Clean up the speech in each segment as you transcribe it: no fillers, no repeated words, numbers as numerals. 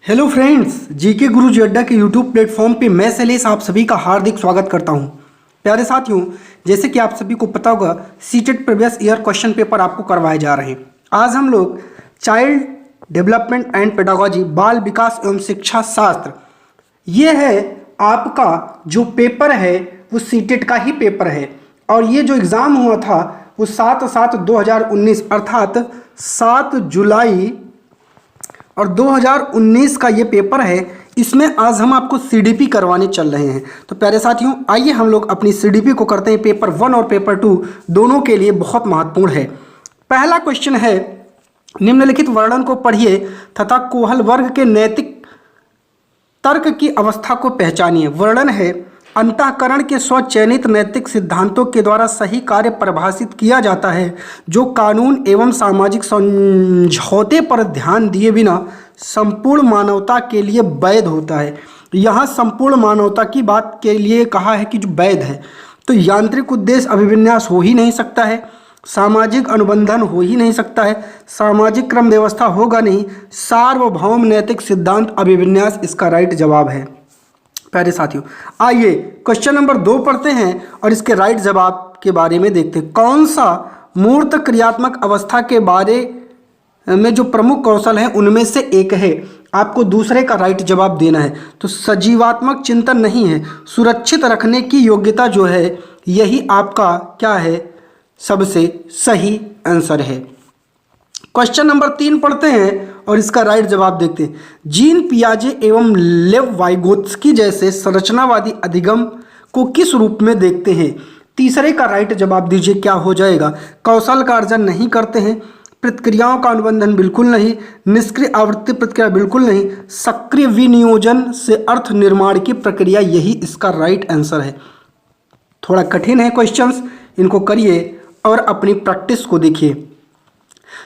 Hello friends, GK गुरु जी अड्डा के YouTube platform पे मैं शैलेश आप सभी का हार्दिक स्वागत करता हूं। प्यारे साथियों, जैसे कि आप सभी को पता होगा, CTET previous year question paper आपको करवाए जा रहे हैं। आज हम लोग चाइल्ड डेवलपमेंट एंड पेडागोजी, बाल विकास एवं शिक्षा शास्त्र, ये है आपका जो पेपर है वो सीटेट का ही पेपर है। और ये जो एग्ज़ाम हुआ था वो 7/7/2019 अर्थात 7 जुलाई और 2019 का ये पेपर है। इसमें आज हम आपको सीडीपी करवाने चल रहे हैं। तो प्यारे साथियों, आइए हम लोग अपनी सीडीपी को करते हैं। पेपर 1 और पेपर 2 दोनों के लिए बहुत महत्वपूर्ण है। पहला क्वेश्चन है, निम्नलिखित वर्णन को पढ़िए तथा कोहल वर्ग के नैतिक तर्क की अवस्था को पहचानिए। वर्णन है, अंतःकरण के स्वचयनित नैतिक सिद्धांतों के द्वारा सही कार्य परिभाषित किया जाता है जो कानून एवं सामाजिक समझौते पर ध्यान दिए बिना संपूर्ण मानवता के लिए वैध होता है। यहाँ संपूर्ण मानवता की बात के लिए कहा है कि जो वैध है, तो यांत्रिक उद्देश्य अभिविन्यास हो ही नहीं सकता है, सामाजिक अनुबंधन हो ही नहीं सकता है, सामाजिक क्रम व्यवस्था होगा नहीं, सार्वभौम नैतिक सिद्धांत अभिविन्यास इसका राइट जवाब है। प्यारे साथियों, आइए क्वेश्चन नंबर 2 पढ़ते हैं और इसके राइट जवाब के बारे में देखते हैं। कौन सा मूर्त क्रियात्मक अवस्था के बारे में जो प्रमुख कौशल है उनमें से एक है? आपको दूसरे का राइट जवाब देना है। तो सजीवात्मक चिंतन नहीं है, सुरक्षित रखने की योग्यता जो है यही आपका क्या है, सबसे सही आंसर है। क्वेश्चन नंबर 3 पढ़ते हैं और इसका राइट जवाब देखते हैं। जीन पियाजे एवं लेव वाइगोत्स्की जैसे संरचनावादी अधिगम को किस रूप में देखते हैं? तीसरे का राइट जवाब दीजिए, क्या हो जाएगा? कौशल का अर्जन नहीं करते हैं, प्रतिक्रियाओं का अनुबंधन बिल्कुल नहीं, निष्क्रिय आवृत्ति प्रतिक्रिया बिल्कुल नहीं, सक्रिय विनियोजन से अर्थ निर्माण की प्रक्रिया, यही इसका राइट आंसर है। थोड़ा कठिन है क्वेश्चंस, इनको करिए और अपनी प्रैक्टिस को देखिए।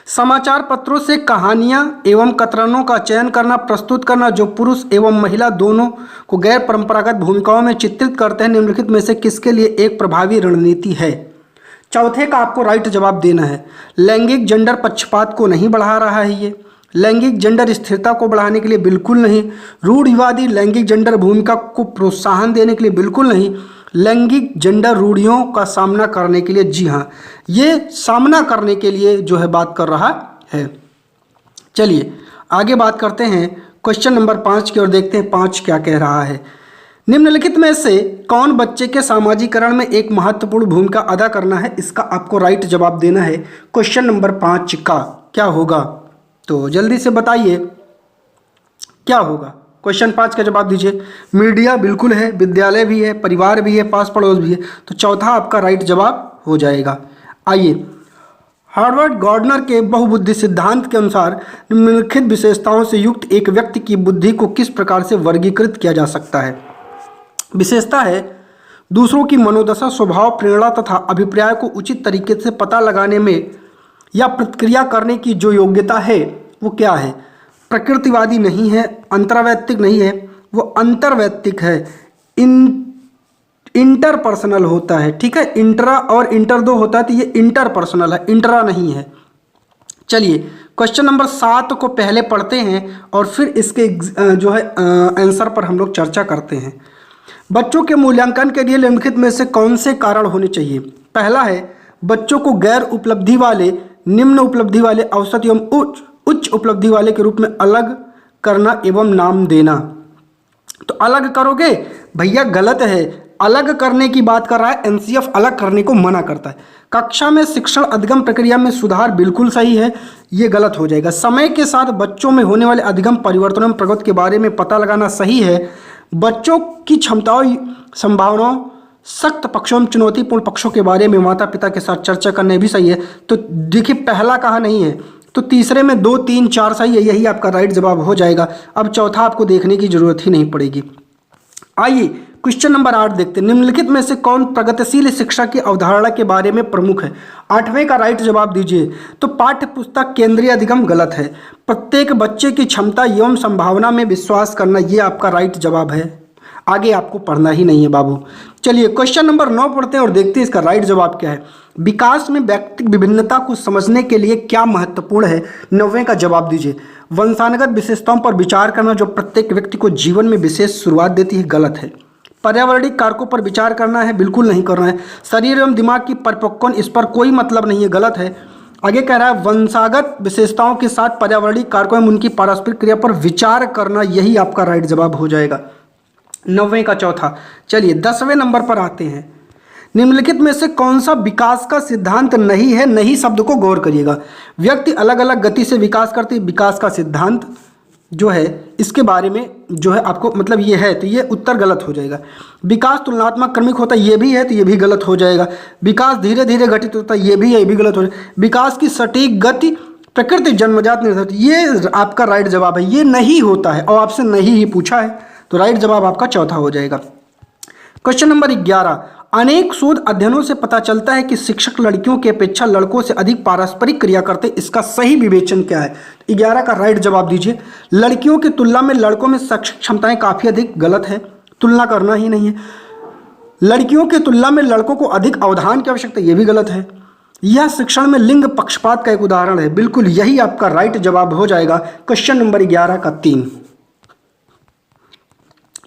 समाचार पत्रों से कहानियां एवं कतरनों का चयन करना, प्रस्तुत करना जो पुरुष एवं महिला दोनों को गैर परंपरागत भूमिकाओं में चित्रित करते हैं, निम्नलिखित में से किसके लिए एक प्रभावी रणनीति है? चौथे का आपको राइट जवाब देना है। लैंगिक जेंडर पक्षपात को नहीं बढ़ा रहा है ये, लैंगिक जेंडर स्थिरता को बढ़ाने के लिए बिल्कुल नहीं, रूढ़िवादी लैंगिक जेंडर भूमिका को प्रोत्साहन देने के लिए बिल्कुल नहीं, लैंगिक जेंडर रूढ़ियों का सामना करने के लिए, जी हाँ, ये सामना करने के लिए जो है बात कर रहा है। चलिए आगे बात करते हैं क्वेश्चन नंबर 5 की ओर, देखते हैं 5 क्या कह रहा है। निम्नलिखित में से कौन बच्चे के सामाजिकरण में एक महत्वपूर्ण भूमिका अदा करना है? इसका आपको राइट जवाब देना है। क्वेश्चन नंबर 5 का क्या होगा? तो जल्दी से बताइए क्या होगा। क्वेश्चन 5 का जवाब दीजिए। मीडिया बिल्कुल है, विद्यालय भी है, परिवार भी है, पास पड़ोस भी है, तो चौथा आपका राइट जवाब हो जाएगा। आइए, हार्वर्ड गार्डनर के बहुबुद्धि सिद्धांत के अनुसार निम्नलिखित विशेषताओं से युक्त एक व्यक्ति की बुद्धि को किस प्रकार से वर्गीकृत किया जा सकता है? विशेषता है, दूसरों की मनोदशा, स्वभाव, प्रेरणा तथा अभिप्राय को उचित तरीके से पता लगाने में या प्रतिक्रिया करने की जो योग्यता है वो क्या है? प्रकृतिवादी नहीं है, अंतर्वैयक्तिक नहीं है, वो अंतर्वैयक्तिक है, इंटरपर्सनल होता है। ठीक है, इंट्रा और इंटर दो होता है, तो ये इंटरपर्सनल है, इंट्रा नहीं है। चलिए क्वेश्चन नंबर 7 को पहले पढ़ते हैं और फिर इसके जो है आंसर पर हम लोग चर्चा करते हैं। बच्चों के मूल्यांकन के लिए निम्नलिखित में से कौन से कारण होने चाहिए? पहला है, बच्चों को गैर उपलब्धि वाले, निम्न उपलब्धि वाले, औसत एवं उच्च उपलब्धि वाले के रूप में अलग करना एवं नाम देना। तो अलग करोगे भैया, गलत है, अलग करने की बात कर रहा है। एनसीएफ अलग करने को मना करता है। कक्षा में शिक्षण अधिगम प्रक्रिया में सुधार बिल्कुल सही है, ये गलत हो जाएगा। समय के साथ बच्चों में होने वाले अधिगम परिवर्तनों में प्रगति के बारे में पता लगाना सही है। बच्चों की क्षमताओं, संभावनाओं, सख्त पक्षों एवं चुनौतीपूर्ण पक्षों के बारे में माता पिता के साथ चर्चा करना भी सही है। तो देखिए, पहला कहा नहीं है, तो तीसरे में 2, 3, 4 सही है, यही आपका राइट जवाब हो जाएगा। अब चौथा आपको देखने की जरूरत ही नहीं पड़ेगी। आइए क्वेश्चन नंबर 8 देखते हैं। निम्नलिखित में से कौन प्रगतिशील शिक्षा की अवधारणा के बारे में प्रमुख है? 8वें का राइट जवाब दीजिए। तो पाठ्य पुस्तक केंद्रीय अधिगम गलत है। प्रत्येक बच्चे की क्षमता एवं संभावना में विश्वास करना, ये आपका राइट जवाब है। आगे आपको पढ़ना ही नहीं है बाबू। चलिए क्वेश्चन नंबर 9 पढ़ते हैं और देखते हैं इसका राइट जवाब क्या है। विकास में व्यक्तिगत विभिन्नता को समझने के लिए क्या महत्वपूर्ण है? 9वें का जवाब दीजिए। वंशानुगत विशेषताओं पर विचार करना जो प्रत्येक व्यक्ति को जीवन में विशेष शुरुआत देती है, गलत है। पर्यावरणिक कारकों पर विचार करना है, बिल्कुल नहीं करना है। शरीर एवं दिमाग की परिपक्वन, इस पर कोई मतलब नहीं है, गलत है। आगे कह रहा है वंशागत विशेषताओं के साथ पर्यावरणिक कारकों एवं उनकी पारस्परिक क्रिया पर विचार करना, यही आपका राइट जवाब हो जाएगा 9वें का चौथा। चलिए 10वें नंबर पर आते हैं। निम्नलिखित में से कौन सा विकास का सिद्धांत नहीं है? नहीं शब्द को गौर करिएगा। व्यक्ति अलग अलग गति से विकास करते, विकास का सिद्धांत जो है इसके बारे में जो है आपको मतलब ये है, तो ये उत्तर गलत हो जाएगा। विकास तुलनात्मक क्रमिक होता है, ये भी है, तो ये भी गलत हो जाएगा। विकास धीरे धीरे घटित होता है, ये भी है, ये भी गलत हो जाएगा। विकास की सटीक गति प्रकृति जन्मजात निर्धारित, ये आपका राइट जवाब है, ये नहीं होता है और आपसे नहीं ही पूछा है, तो राइट जवाब आपका चौथा हो जाएगा। Question number 11। अनेक शोध अध्ययनों से पता चलता है कि शिक्षक लड़कियों की अपेक्षा लड़कों से अधिक पारस्परिक क्रिया करते, इसका सही विवेचन क्या है? 11 का राइट जवाब दीजिए। लड़कियों की तुलना में लड़कों में शैक्षिक क्षमताएं काफ़ी अधिक, गलत है, तुलना करना ही नहीं है। लड़कियों की तुलना में लड़कों को अधिक अवधान की आवश्यकता, ये भी गलत है। यह शिक्षण में लिंग पक्षपात का एक उदाहरण है, बिल्कुल यही आपका राइट जवाब हो जाएगा क्वेश्चन नंबर 11 का 3।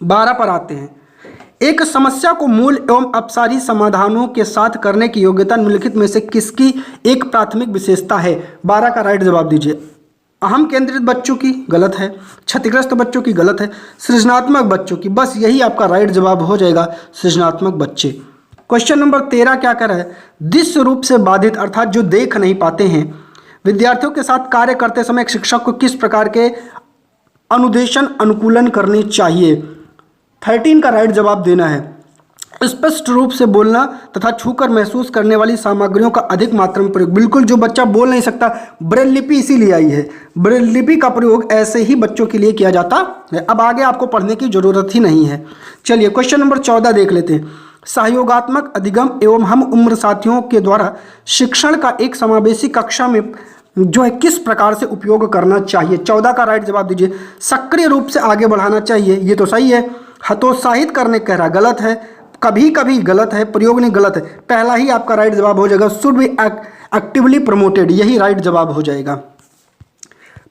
12 पर आते हैं। एक समस्या को मूल एवं अपसारी समाधानों के साथ करने की योग्यता निम्नलिखित में से किसकी एक प्राथमिक विशेषता है? 12 का राइट जवाब दीजिए। अहम केंद्रित बच्चों की, गलत है। क्षतिग्रस्त बच्चों की, गलत है। सृजनात्मक बच्चों की, बस यही आपका राइट जवाब हो जाएगा, सृजनात्मक बच्चे। क्वेश्चन नंबर 13 क्या कर रहा है? दृश्य रूप से बाधित अर्थात जो देख नहीं पाते हैं विद्यार्थियों के साथ कार्य करते समय एक शिक्षक को किस प्रकार के अनुदेशन अनुकूलन करने चाहिए? 13 का राइट जवाब देना है। स्पष्ट रूप से बोलना तथा छूकर महसूस करने वाली सामग्रियों का अधिक मात्रा में प्रयोग, बिल्कुल जो बच्चा बोल नहीं सकता, ब्रेल लिपि इसीलिए आई है, ब्रेल लिपि का प्रयोग ऐसे ही बच्चों के लिए किया जाता है। अब आगे आपको पढ़ने की जरूरत ही नहीं है। चलिए क्वेश्चन नंबर 14 देख लेते हैं। सहयोगात्मक अधिगम एवं हम उम्र साथियों के द्वारा शिक्षण का एक समावेशी कक्षा में जो है किस प्रकार से उपयोग करना चाहिए? 14 का राइट जवाब दीजिए। सक्रिय रूप से आगे बढ़ाना चाहिए, ये तो सही है। हतोत्साहित करने कह रहा, गलत है। कभी कभी, गलत है। प्रयोग नहीं, गलत है। पहला ही आपका राइट जवाब हो जाएगा, शुड बी एक्टिवली प्रमोटेड, यही राइट जवाब हो जाएगा।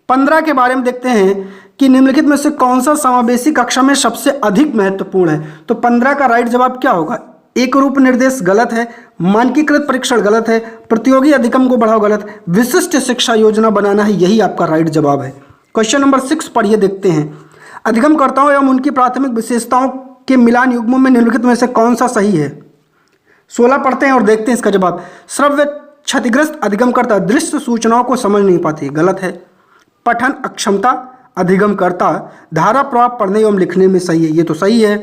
15 के बारे में देखते हैं कि निम्नलिखित में से कौन सा समावेशी कक्षा में सबसे अधिक महत्वपूर्ण है? तो 15 का राइट जवाब क्या होगा? एक रूप निर्देश, गलत है। मानकीकृत परीक्षण, गलत है। प्रतियोगी अधिगम को बढ़ाओ, गलत। विशिष्ट शिक्षा योजना बनाना है, यही आपका राइट जवाब है। क्वेश्चन नंबर 6 पढ़िए, देखते हैं। अधिगमकर्ताओं एवं उनकी प्राथमिक विशेषताओं के मिलान युग्मों में निम्नलिखित में से कौन सा सही है? 16 पढ़ते हैं और देखते हैं इसका जवाब। श्रव्य क्षतिग्रस्त अधिगमकर्ता दृश्य सूचनाओं को समझ नहीं पाते, गलत है। पठन अक्षमता अधिगमकर्ता धारा प्रवाह पढ़ने एवं लिखने में सही है, ये तो सही है।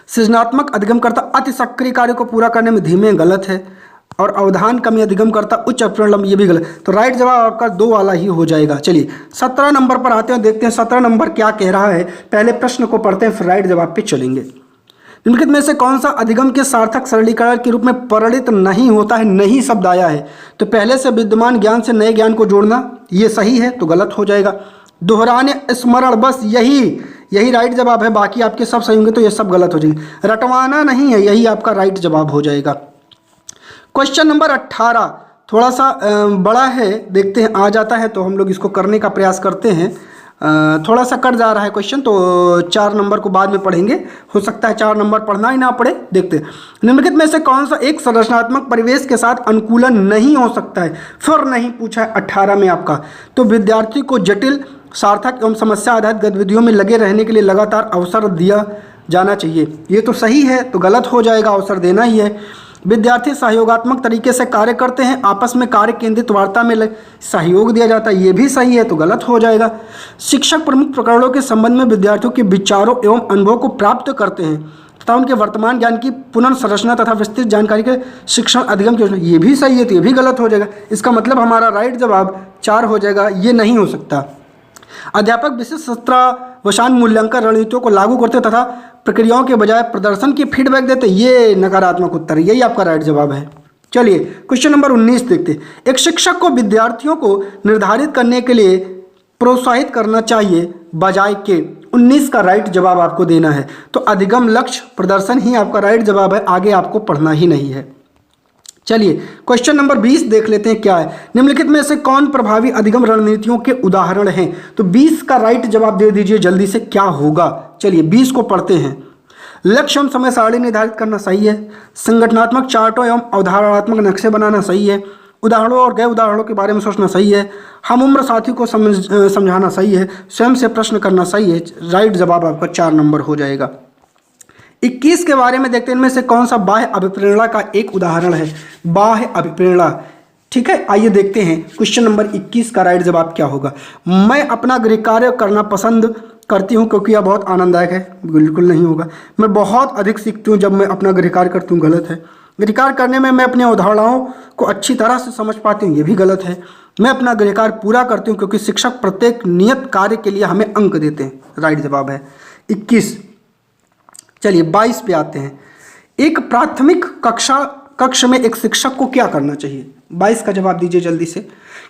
सृजनात्मक अधिगमकर्ता अति सक्रिय कार्य को पूरा करने में धीमे, गलत है। और अवधान कमी अधिगमकर्ता उच्च परिणाम, ये भी गलत। तो राइट जवाब आपका 2 वाला ही हो जाएगा। चलिए 17 नंबर पर आते हैं, देखते हैं 17 नंबर क्या कह रहा है। पहले प्रश्न को पढ़ते हैं, फिर राइट जवाब पे चलेंगे। निम्नलिखित में से कौन सा अधिगम के सार्थक सरलीकरण के रूप में परिणित नहीं होता है? नहीं शब्द आया है, तो पहले से विद्यमान ज्ञान से नए ज्ञान को जोड़ना, ये सही है, तो गलत हो जाएगा। दोहराने स्मरण, बस यही राइट जवाब है, बाकी आपके सब सही होंगे तो ये सब गलत हो जाएंगे। रटवाना नहीं है, यही आपका राइट जवाब हो जाएगा। क्वेश्चन नंबर 18 थोड़ा सा बड़ा है, देखते हैं आ जाता है तो हम लोग इसको करने का प्रयास करते हैं। थोड़ा सा कट जा रहा है क्वेश्चन, तो 4 नंबर को बाद में पढ़ेंगे, हो सकता है 4 नंबर पढ़ना ही ना पड़े। देखते हैं निम्नलिखित में से कौन सा एक संरचनात्मक परिवेश के साथ अनुकूलन नहीं हो सकता है? फिर नहीं पूछा है 18 में आपका। तो विद्यार्थी को जटिल, सार्थक एवं समस्या आधारित गतिविधियों में लगे रहने के लिए लगातार अवसर दिया जाना चाहिए, ये तो सही है, तो गलत हो जाएगा, अवसर देना ही है। विद्यार्थी सहयोगात्मक तरीके से कार्य करते हैं, आपस में कार्य केंद्रित वार्ता में सहयोग दिया जाता है, ये भी सही है, तो गलत हो जाएगा। शिक्षक प्रमुख प्रकरणों के संबंध में विद्यार्थियों के विचारों एवं अनुभव को प्राप्त करते हैं तथा उनके वर्तमान ज्ञान की पुनर्संरचना तथा विस्तृत जानकारी के शिक्षण अधिगम की योजना, ये भी सही है, तो ये भी गलत हो जाएगा। इसका मतलब हमारा राइट जवाब 4 हो जाएगा, ये नहीं हो सकता। अध्यापक विशिष्ट सत्रावसान मूल्यांकन रणनीतियों को लागू करते तथा प्रक्रियाओं के बजाय प्रदर्शन की फीडबैक देते, ये नकारात्मक उत्तर है, यही आपका राइट जवाब है। चलिए क्वेश्चन नंबर 19 देखते। एक शिक्षक को विद्यार्थियों को निर्धारित करने के लिए प्रोत्साहित करना चाहिए बजाय के 19 का राइट जवाब आपको देना है। तो अधिगम लक्ष्य प्रदर्शन ही आपका राइट जवाब है, आगे आपको पढ़ना ही नहीं है। चलिए क्वेश्चन नंबर 20 देख लेते हैं क्या है। निम्नलिखित में से कौन प्रभावी अधिगम रणनीतियों के उदाहरण हैं? तो 20 का राइट जवाब दे दीजिए जल्दी से, क्या होगा। चलिए 20 को पढ़ते हैं। लक्ष्य एवं समय सारणी निर्धारित करना सही है। संगठनात्मक चार्टों एवं अवधारणात्मक नक्शे बनाना सही है। उदाहरणों और गैर उदाहरणों के बारे में सोचना सही है। हम उम्र साथी को समझाना सही है। स्वयं से प्रश्न करना सही है। राइट जवाब आपका 4 नंबर हो जाएगा। 21 के बारे में देखते हैं, इनमें से कौन सा बाह्य अभिप्रेरणा का एक उदाहरण है। बाह्य अभिप्रेरणा, ठीक है, आइए देखते हैं क्वेश्चन नंबर 21 का राइट जवाब क्या होगा। मैं अपना गृह कार्य करना पसंद करती हूँ क्योंकि यह बहुत आनंददायक है। बिल्कुल नहीं होगा। मैं बहुत अधिक सीखती हूँ जब मैं अपना गृह कार्य करती हूँ, गलत है। गृह कार्य करने में मैं अपनी अवधारणाओं को अच्छी तरह से समझ पाती हूँ, ये भी गलत है। मैं अपना गृह कार्य पूरा करती हूँ क्योंकि शिक्षक प्रत्येक नियत कार्य के लिए हमें अंक देते हैं। राइट जवाब है 21। चलिए 22 पे आते हैं। एक प्राथमिक कक्ष में एक शिक्षक को क्या करना चाहिए? 22 का जवाब दीजिए जल्दी से।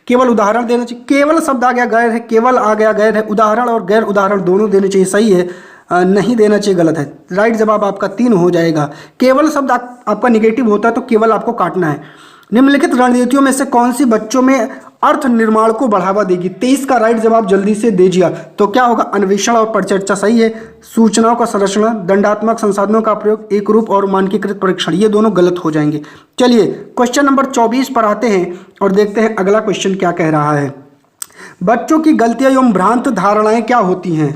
केवल उदाहरण देना चाहिए। केवल शब्द आ गया गैर है, केवल आ गया गैर है। उदाहरण और गैर उदाहरण दोनों देने चाहिए, सही है। नहीं देना चाहिए, गलत है। राइट जवाब आपका 3 हो जाएगा। केवल शब्द आपका निगेटिव होता है तो केवल आपको काटना है। निम्नलिखित रणनीतियों में से कौन सी बच्चों में अर्थ निर्माण को बढ़ावा देगी? 23 का राइट जवाब जल्दी से दीजिए। तो क्या होगा? अन्वेषण और परिचर्चा सही है। सूचनाओं का संरक्षण, दंडात्मक संसाधनों का प्रयोग, एक रूप और मानकीकृत परीक्षण, ये दोनों गलत हो जाएंगे। चलिए क्वेश्चन नंबर 24 पर आते हैं और देखते हैं अगला क्वेश्चन क्या कह रहा है। बच्चों की गलतियां एवं भ्रांत धारणाएं क्या होती हैं?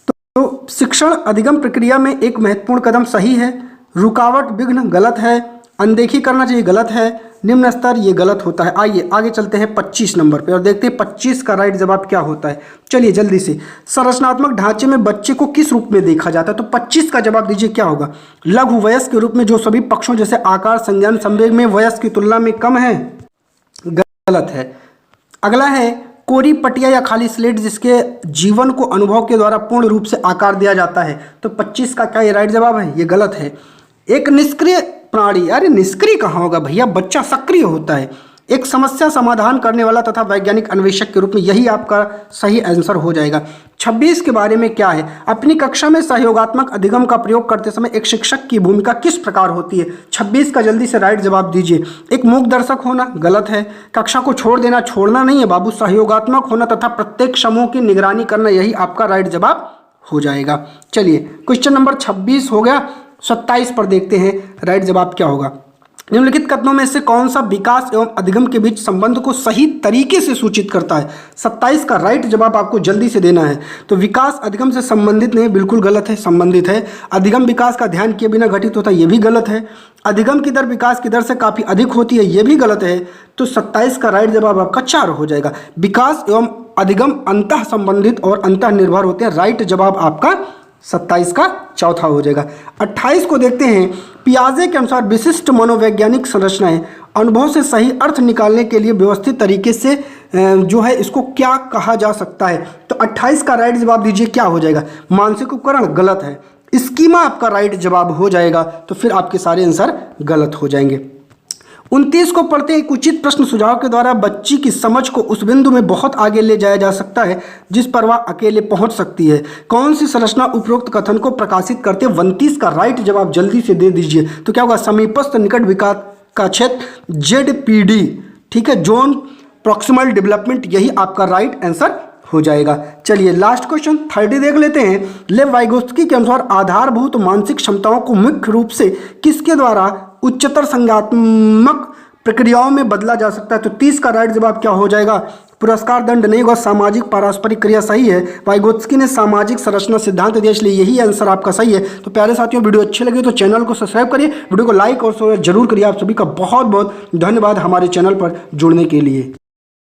तो शिक्षण अधिगम प्रक्रिया में एक महत्वपूर्ण कदम सही है। रुकावट विघ्न गलत है। अनदेखी करना चाहिए गलत है। निम्न स्तर ये गलत होता है। आइए आगे चलते हैं 25 नंबर पे और देखते हैं 25 का राइट जवाब क्या होता है। चलिए जल्दी से। संरचनात्मक ढांचे में बच्चे को किस रूप में देखा जाता है? तो 25 का जवाब दीजिए क्या होगा? लघु वयस्क के रूप में जो सभी पक्षों जैसे आकार, संज्ञान, संवेग में वयस्क की तुलना में कम है। गलत है। अगला है कोरी पटिया या खाली स्लेट जिसके जीवन को अनुभव के द्वारा पूर्ण रूप से आकार दिया जाता है। तो 25 का क्या ये राइट जवाब है? ये गलत है। एक निष्क्रिय प्राणी, अरे निष्क्रिय कहाँ होगा भैया, बच्चा सक्रिय होता है। एक समस्या समाधान करने वाला तथा वैज्ञानिक अन्वेषक के रूप में, यही आपका सही आंसर हो जाएगा। 26 के बारे में क्या है? अपनी कक्षा में सहयोगात्मक अधिगम का प्रयोग करते समय एक शिक्षक की भूमिका किस प्रकार होती है? 26 का जल्दी से राइट जवाब दीजिए। एक मूक दर्शक होना गलत है। कक्षा को छोड़ देना, छोड़ना नहीं है बाबू, सहयोगात्मक होना तथा प्रत्येक समूह की निगरानी करना, यही आपका राइट जवाब हो जाएगा। चलिए क्वेश्चन नंबर 26 हो गया। 27 पर देखते हैं राइट जवाब क्या होगा। निम्नलिखित कथनों में से कौन सा विकास एवं अधिगम के बीच संबंध को सही तरीके से सूचित करता है? 27 का राइट जवाब आपको जल्दी से देना है। तो विकास अधिगम से संबंधित नहीं, बिल्कुल गलत है, संबंधित है। अधिगम विकास का ध्यान किए बिना घटित होता है, ये भी गलत है। अधिगम की दर विकास की दर से काफ़ी अधिक होती है, ये भी गलत है। तो 27 का राइट जवाब आपका 4 हो जाएगा। विकास एवं अधिगम अंतः संबंधित और अंतः निर्भर होते हैं। राइट जवाब आपका 27 का चौथा हो जाएगा। 28 को देखते हैं। पियाजे के अनुसार विशिष्ट मनोवैज्ञानिक संरचनाएं अनुभव से सही अर्थ निकालने के लिए व्यवस्थित तरीके से जो है इसको क्या कहा जा सकता है? तो 28 का राइट जवाब दीजिए क्या हो जाएगा? मानसिक उपकरण गलत है। स्कीमा आपका राइट जवाब हो जाएगा। तो फिर आपके सारे आंसर गलत हो जाएंगे। 29 को पढ़ते हैं। उचित प्रश्न सुझाव के द्वारा बच्ची की समझ को उस बिंदु में बहुत आगे ले जाया जा सकता है जिस पर वह अकेले पहुंच सकती है। कौन सी संरचना उपरोक्त कथन को प्रकाशित करते हैं? 29 का राइट जवाब जल्दी से दे दीजिए। तो क्या होगा? समीपस्थ निकट विकास का क्षेत्र ZPD, ठीक है, जोन प्रॉक्सिमल डेवलपमेंट, यही आपका राइट आंसर हो जाएगा। चलिए लास्ट क्वेश्चन 30 देख लेते हैं। लेव वाइगोत्स्की के अनुसार आधारभूत मानसिक क्षमताओं को मुख्य रूप से किसके द्वारा उच्चतर संज्ञात्मक प्रक्रियाओं में बदला जा सकता है? तो 30 का राइट जवाब क्या हो जाएगा? पुरस्कार दंड नहीं होगा। सामाजिक पारस्परिक क्रिया सही है। वाइगोत्स्की ने सामाजिक संरचना सिद्धांत दिया, इसलिए यही आंसर आपका सही है। तो प्यारे साथियों, वीडियो अच्छी लगी तो चैनल को सब्सक्राइब करिए, वीडियो को लाइक और शेयर जरूर करिए। आप सभी का बहुत बहुत धन्यवाद हमारे चैनल पर जुड़ने के लिए।